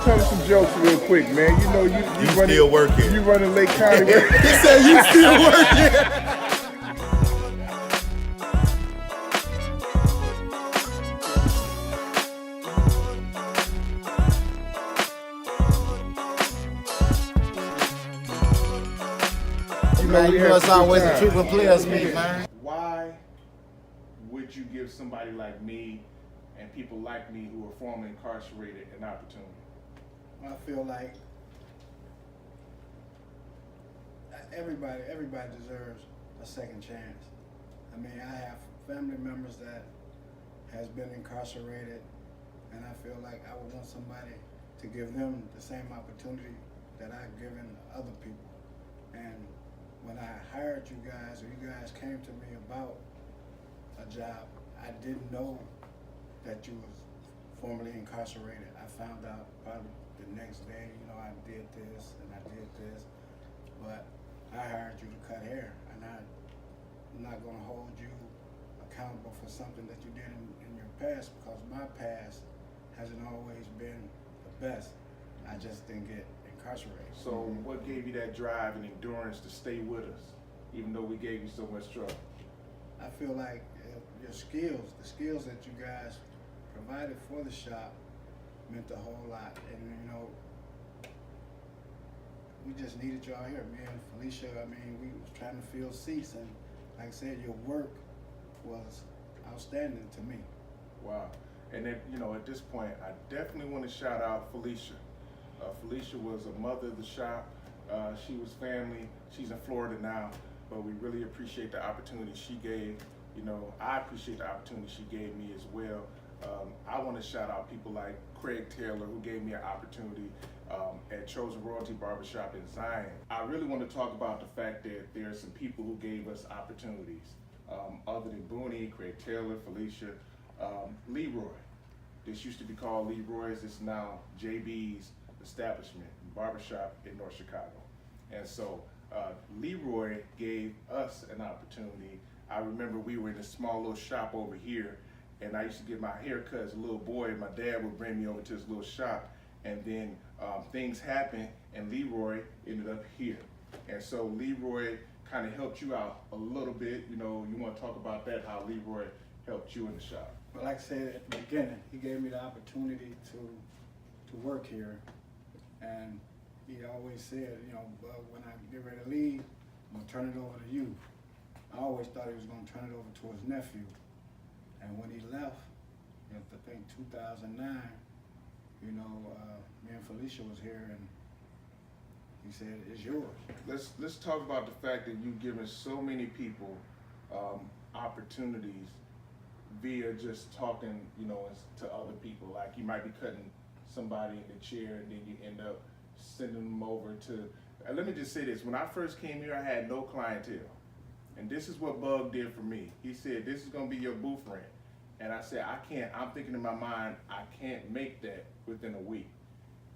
tell us some jokes real quick, man. You know, you running, still working. You running Lake County. He said you still working. Man, you know it's always a troop of players meet, man. Why would you give somebody like me and people like me who are formerly incarcerated an opportunity? I feel like everybody deserves a second chance. I mean, I have family members that has been incarcerated, and I feel like I would want somebody to give them the same opportunity that I've given other people. And when I hired you guys, or you guys came to me about a job, I didn't know that you was formerly incarcerated. I found out probably the next day, you know, I did this and I did this, but I hired you to cut hair, and I'm not gonna hold you accountable for something that you did in your past, because my past hasn't always been the best. I just didn't get incarcerated. So what gave you that drive and endurance to stay with us, even though we gave you so much trouble? I feel like your skills, the skills that you guys provided for the shop, meant a whole lot. And you know, we just needed y'all here. Me and Felicia, I mean, we was trying to fill seats, and like I said, your work was outstanding to me. Wow. And then, you know, at this point, I definitely want to shout out Felicia. Felicia was a mother of the shop. She was family. She's in Florida now, but we really appreciate the opportunity she gave. You know, I appreciate the opportunity she gave me as well. I want to shout out people like Craig Taylor, who gave me an opportunity at Chosen Royalty Barbershop in Zion. I really want to talk about the fact that there are some people who gave us opportunities other than Booney, Craig Taylor, Felicia, Leroy. This used to be called Leroy's. It's now JB's establishment, barbershop in North Chicago. And so Leroy gave us an opportunity. I remember we were in a small little shop over here, and I used to get my hair cut as a little boy. My dad would bring me over to his little shop, and then things happened, and Leroy ended up here. And so Leroy kind of helped you out a little bit. You know, you want to talk about that, how Leroy helped you in the shop? But like I said at the beginning, he gave me the opportunity to work here. And he always said, you know, when I get ready to leave, I'm gonna turn it over to you. I always thought he was gonna turn it over to his nephew. And when he left, you know, I think 2009, you know, me and Felicia was here, and he said, it's yours. Let's talk about the fact that you've given so many people opportunities via just talking, you know, to other people. Like you might be cutting somebody in the chair, and then you end up sending them over to, let me just say this, when I first came here, I had no clientele. And this is what Bug did for me. He said, this is gonna be your booth rent. And I said, I can't, I'm thinking in my mind, I can't make that within a week.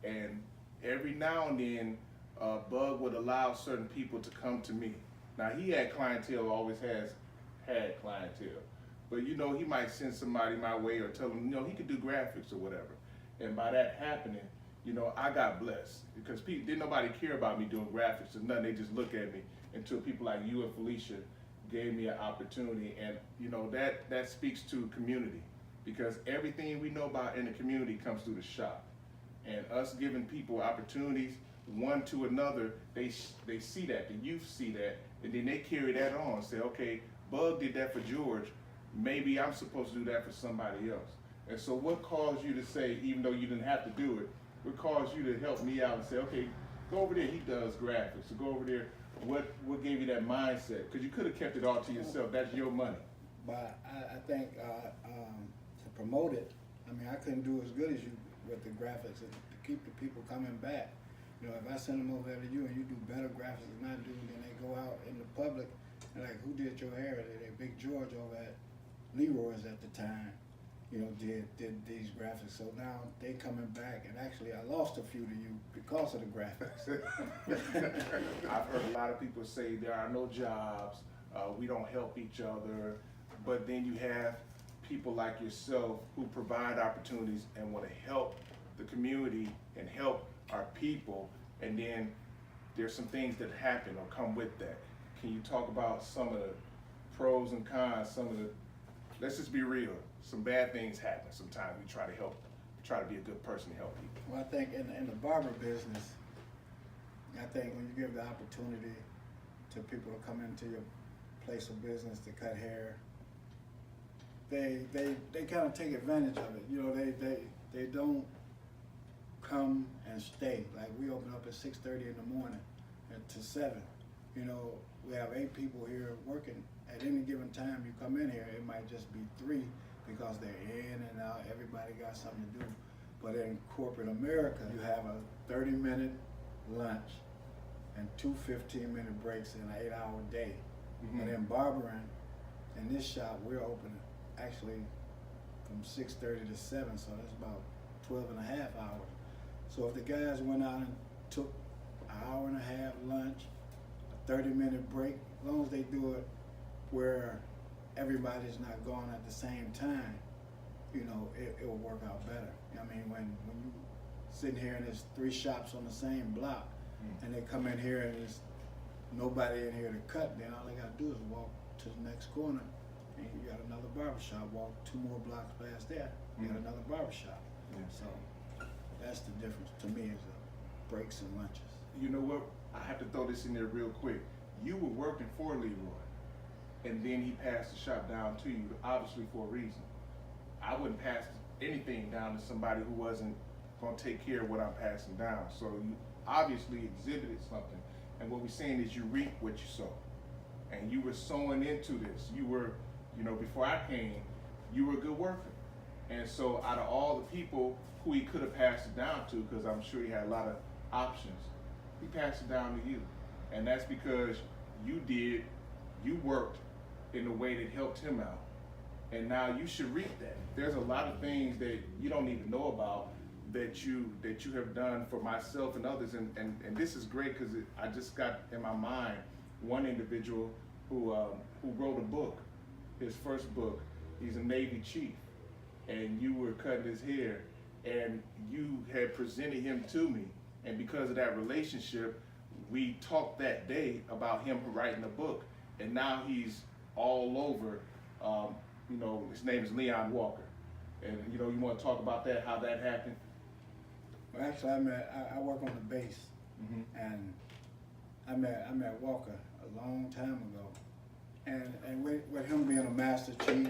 And every now and then, Bug would allow certain people to come to me. Now he had clientele, always has had clientele. But you know, he might send somebody my way or tell them, you know, he could do graphics or whatever. And by that happening, you know, I got blessed, because people, didn't nobody care about me doing graphics or nothing. They just look at me, until people like you and Felicia gave me an opportunity. And you know, that speaks to community, because everything we know about in the community comes through the shop. And us giving people opportunities, one to another, they see that, the youth see that, and then they carry that on, say, okay, Bug did that for George, maybe I'm supposed to do that for somebody else. And so what caused you to say, even though you didn't have to do it, what caused you to help me out and say, okay, go over there, he does graphics, so go over there. What gave you that mindset? Because you could have kept it all to yourself, that's your money. But I think to promote it, I mean, I couldn't do as good as you with the graphics, to keep the people coming back. You know, if I send them over there to you and you do better graphics than I do, then they go out in the public, and like, who did your hair? They Big George over at Leroy's at the time, you know, did these graphics. So now they coming back, and actually I lost a few to you because of the graphics. I've heard a lot of people say there are no jobs, we don't help each other, but then you have people like yourself who provide opportunities and want to help the community and help our people, and then there's some things that happen or come with that. Can you talk about some of the pros and cons, some of the, let's just be real, some bad things happen sometimes. We try to be a good person to help people. Well, I think in the barber business, I think when you give the opportunity to people to come into your place of business to cut hair, they kind of take advantage of it. You know, they don't come and stay. Like we open up at 6:30 in the morning to 7. You know, we have 8 people here working. At any given time you come in here, it might just be 3 because they're in and out. Everybody got something to do. But in corporate America, you have a 30-minute lunch and 2 15-minute breaks in an 8-hour day. Mm-hmm. But in barbering, in this shop, we're open actually from 6:30 to 7, so that's about 12 and a half hours. So if the guys went out and took an hour and a half lunch, a 30-minute break, as long as they do it where everybody's not going at the same time, you know, it will work out better. I mean, when you sitting here and there's 3 shops on the same block, and they come in here and there's nobody in here to cut, then all they gotta do is walk to the next corner, and you got another barbershop. Walk 2 more blocks past there, you got another barbershop. So that's the difference to me, is the breaks and lunches. You know what? I have to throw this in there real quick. You were working for Leroy, and then he passed the shop down to you, obviously for a reason. I wouldn't pass anything down to somebody who wasn't gonna take care of what I'm passing down. So you obviously exhibited something, and what we're saying is you reap what you sow, and you were sowing into this. You were, you know, before I came, you were a good worker, and so out of all the people who he could have passed it down to, because I'm sure he had a lot of options, he passed it down to you, and that's because you worked in a way that helped him out, and now you should reap that. There's a lot of things that you don't even know about that you have done for myself and others, and this is great because I just got in my mind one individual who wrote a book, his first book. He's a Navy chief, and you were cutting his hair, and you had presented him to me, and because of that relationship, we talked that day about him writing a book, and now he's all over. You know, his name is Leon Walker, and you know, you want to talk about that, how that happened? Well, actually, I work on the base, and I met Walker a long time ago, and with him being a master chief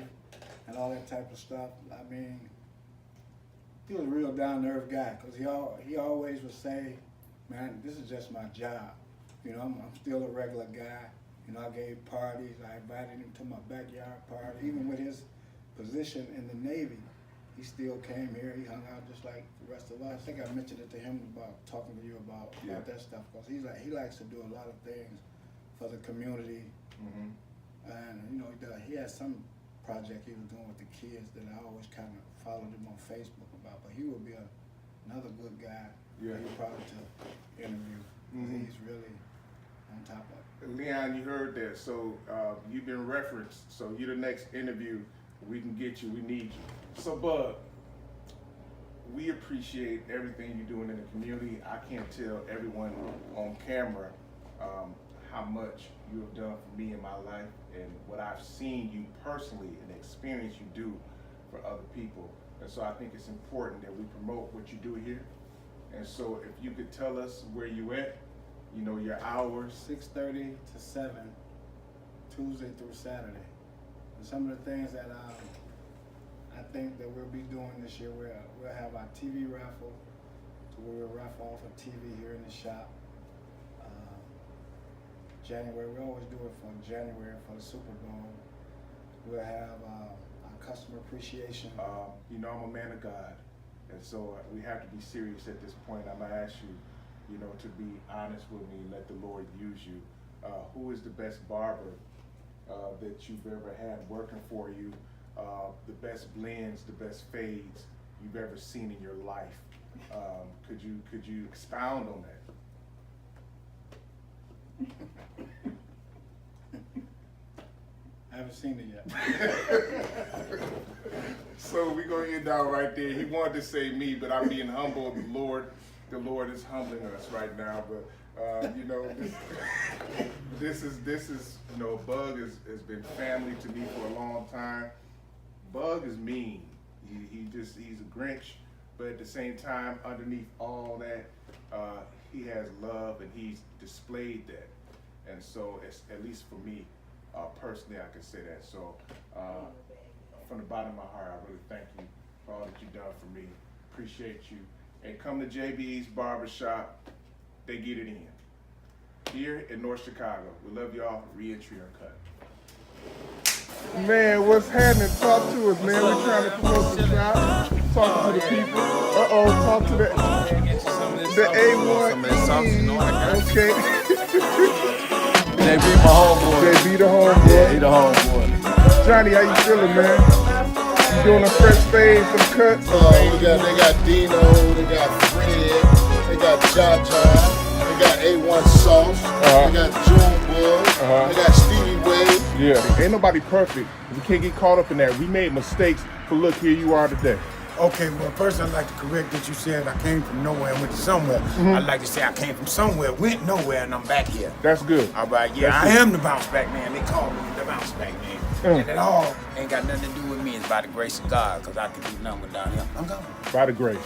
and all that type of stuff, I mean, he was a real down-to-earth guy, because he always would say, man, this is just my job. You know, I'm still a regular guy. You know, I gave parties, I invited him to my backyard party. Even with his position in the Navy, he still came here, he hung out just like the rest of us. I think I mentioned it to him about talking to you about that stuff, because he likes to do a lot of things for the community. And you know, he had some project he was doing with the kids that I always kind of followed him on Facebook about, but he would be another good guy for you probably to interview. He's really on top of it. Leon, you heard that, so you've been referenced, so you're the next interview. We can get you, we need you. So Bud, we appreciate everything you're doing in the community. I can't tell everyone on camera how much you have done for me in my life, and what I've seen you personally and the experience you do for other people. And so I think it's important that we promote what you do here. And so if you could tell us where you at, you know, your hours. 6:30 to 7, Tuesday through Saturday. And some of the things that I think that we'll be doing this year, we'll have our TV raffle, so we'll raffle off a TV here in the shop. January, we always do it for January for the Super Bowl. We'll have our customer appreciation. You know, I'm a man of God, and so we have to be serious at this point. I'm gonna ask you, you know, to be honest with me and let the Lord use you. Who is the best barber that you've ever had working for you? The best blends, the best fades you've ever seen in your life? Could you expound on that? I haven't seen it yet. So we're gonna end out right there. He wanted to say me, but I'm being humble. The Lord is humbling us right now. But you know, this is you know, Bug has been family to me for a long time. Bug is mean. He's a Grinch, but at the same time, underneath all that, he has love and he's displayed that. And so, at least for me, personally, I can say that. So, from the bottom of my heart, I really thank you for all that you've done for me. Appreciate you. And come to JB's Barbershop. They get it in. Here in North Chicago. We love y'all. Reentry Uncut. Man, what's happening? Talk to us, man. We're trying to promote the shop. Talk to the people. Talk to the A1. Okay. JB, my homeboy. JB the homeboy. Yeah, he the homeboy. Johnny, how you feeling, man? You doing a fresh fade, some cuts? They got Dino, they got Fred, they got Jaja, they got A1 Sauce, they got Junebug, they got Stevie Wade. Yeah, ain't nobody perfect. We can't get caught up in that. We made mistakes, but look, here you are today. Okay, well, first I'd like to correct that you said I came from nowhere and went to somewhere. I'd like to say I came from somewhere, went nowhere, and I'm back here. That's good. All right, yeah, I am the bounce back man. They call me the bounce back man. And it all ain't got nothing to do with me. It's by the grace of God, because I can do nothing without him. I'm gone. By the grace.